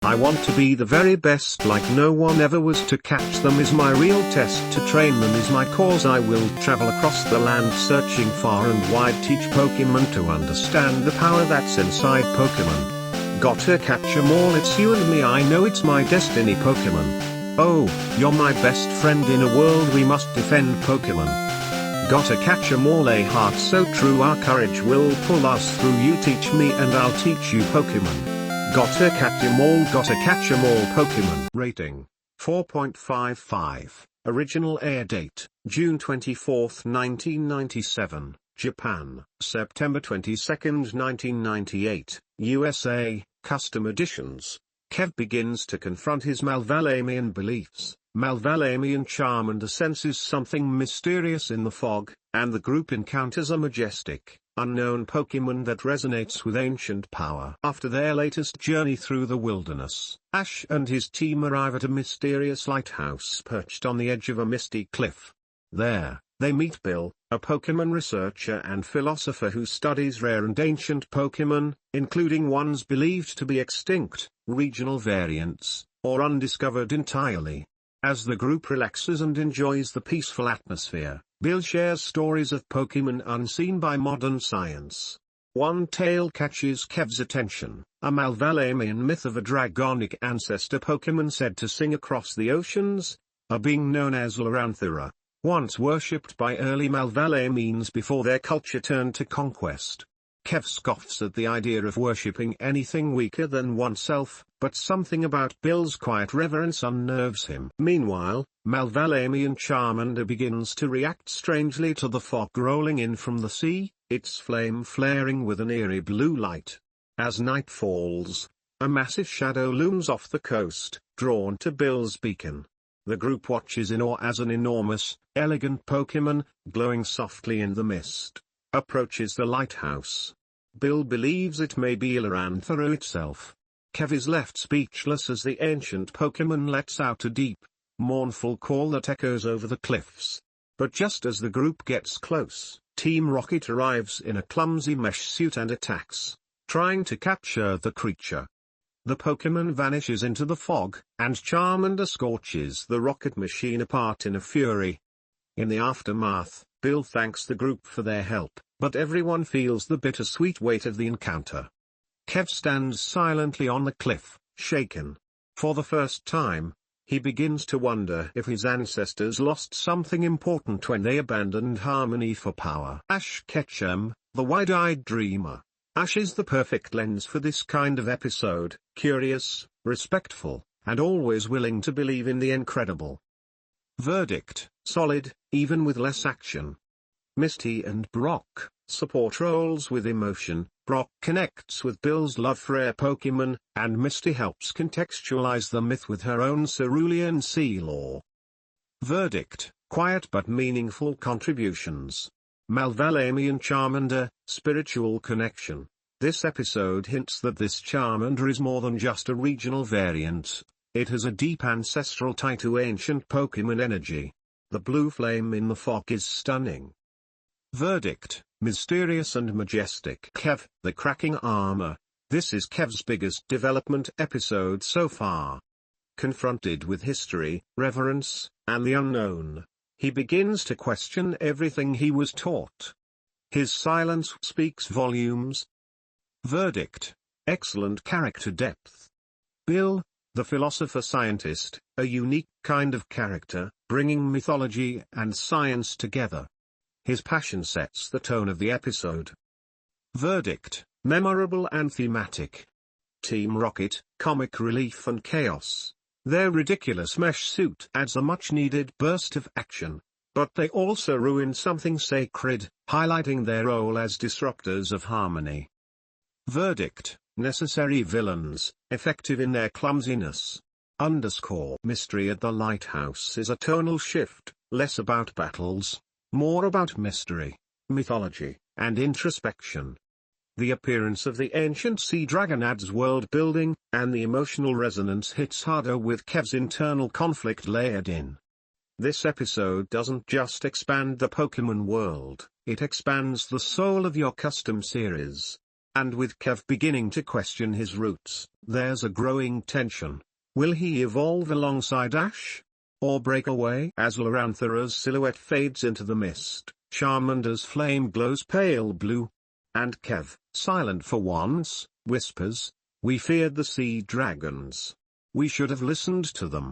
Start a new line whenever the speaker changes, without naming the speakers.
I want to be the very best like no one ever was. To catch them is my real test. To train them is my cause. I will travel across the land searching far and wide. Teach Pokemon to understand the power that's inside Pokemon. Gotta catch 'em all, it's you and me, I know it's my destiny. Pokemon, oh, you're my best friend in a world we must defend. Pokemon, gotta catch 'em all, a heart so true, our courage will pull us through. You teach me and I'll teach you. Pokemon, gotta catch 'em all, gotta catch 'em all. Pokemon. Rating, 4.55. Original air date, June 24, 1997, Japan. September 22, 1998, USA. Custom editions. Kev begins to confront his Malvalamian beliefs. Malvalamian Charmander senses something mysterious in the fog, and the group encounters a majestic, unknown Pokemon that resonates with ancient power. After their latest journey through the wilderness, Ash and his team arrive at a mysterious lighthouse perched on the edge of a misty cliff. There, they meet Bill, a Pokemon researcher and philosopher who studies rare and ancient Pokemon, including ones believed to be extinct, regional variants, or undiscovered entirely. As the group relaxes and enjoys the peaceful atmosphere, Bill shares stories of Pokemon unseen by modern science. One tale catches Kev's attention, a Malvalamian myth of a dragonic ancestor Pokemon said to sing across the oceans, a being known as Loranthera, once worshipped by early Malvalamians before their culture turned to conquest. Kev scoffs at the idea of worshipping anything weaker than oneself, but something about Bill's quiet reverence unnerves him. Meanwhile, Malvalamian Charmander begins to react strangely to the fog rolling in from the sea, its flame flaring with an eerie blue light. As night falls, a massive shadow looms off the coast, drawn to Bill's beacon. The group watches in awe as an enormous, elegant Pokemon, glowing softly in the mist, approaches the lighthouse. Bill believes it may be Loranthera itself. Kev is left speechless as the ancient Pokemon lets out a deep, mournful call that echoes over the cliffs. But just as the group gets close, Team Rocket arrives in a clumsy mesh suit and attacks, trying to capture the creature. The Pokemon vanishes into the fog, and Charmander scorches the rocket machine apart in a fury. In the aftermath, Bill thanks the group for their help, but everyone feels the bittersweet weight of the encounter. Kev stands silently on the cliff, shaken. For the first time, he begins to wonder if his ancestors lost something important when they abandoned harmony for power. Ash Ketchum, the wide-eyed dreamer. Ash is the perfect lens for this kind of episode, curious, respectful, and always willing to believe in the incredible. Verdict, solid, even with less action. Misty and Brock, support roles with emotion. Brock connects with Bill's love for rare Pokemon, and Misty helps contextualize the myth with her own cerulean sea lore. Verdict, quiet but meaningful contributions. Malvalamian Charmander, spiritual connection. This episode hints that this Charmander is more than just a regional variant. It has a deep ancestral tie to ancient Pokemon energy. The blue flame in the fog is stunning. Verdict, mysterious and majestic. Kev, the cracking armor. This is Kev's biggest development episode so far. Confronted with history, reverence, and the unknown, he begins to question everything he was taught. His silence speaks volumes. Verdict, excellent character depth. Bill, the philosopher-scientist, a unique kind of character, bringing mythology and science together. His passion sets the tone of the episode. Verdict, memorable and thematic. Team Rocket, comic relief and chaos. Their ridiculous mesh suit adds a much-needed burst of action, but they also ruin something sacred, highlighting their role as disruptors of harmony. Verdict, necessary villains, effective in their clumsiness. Mystery at the Lighthouse is a tonal shift, less about battles, more about mystery, mythology, and introspection. The appearance of the ancient sea dragon adds world building, and the emotional resonance hits harder with Kev's internal conflict layered in. This episode doesn't just expand the Pokemon world, it expands the soul of your custom series. And with Kev beginning to question his roots, there's a growing tension. Will he evolve alongside Ash? Or break away? As Loranthera's silhouette fades into the mist, Charmander's flame glows pale blue. And Kev, silent for once, whispers, "We feared the sea dragons. We should have listened to them."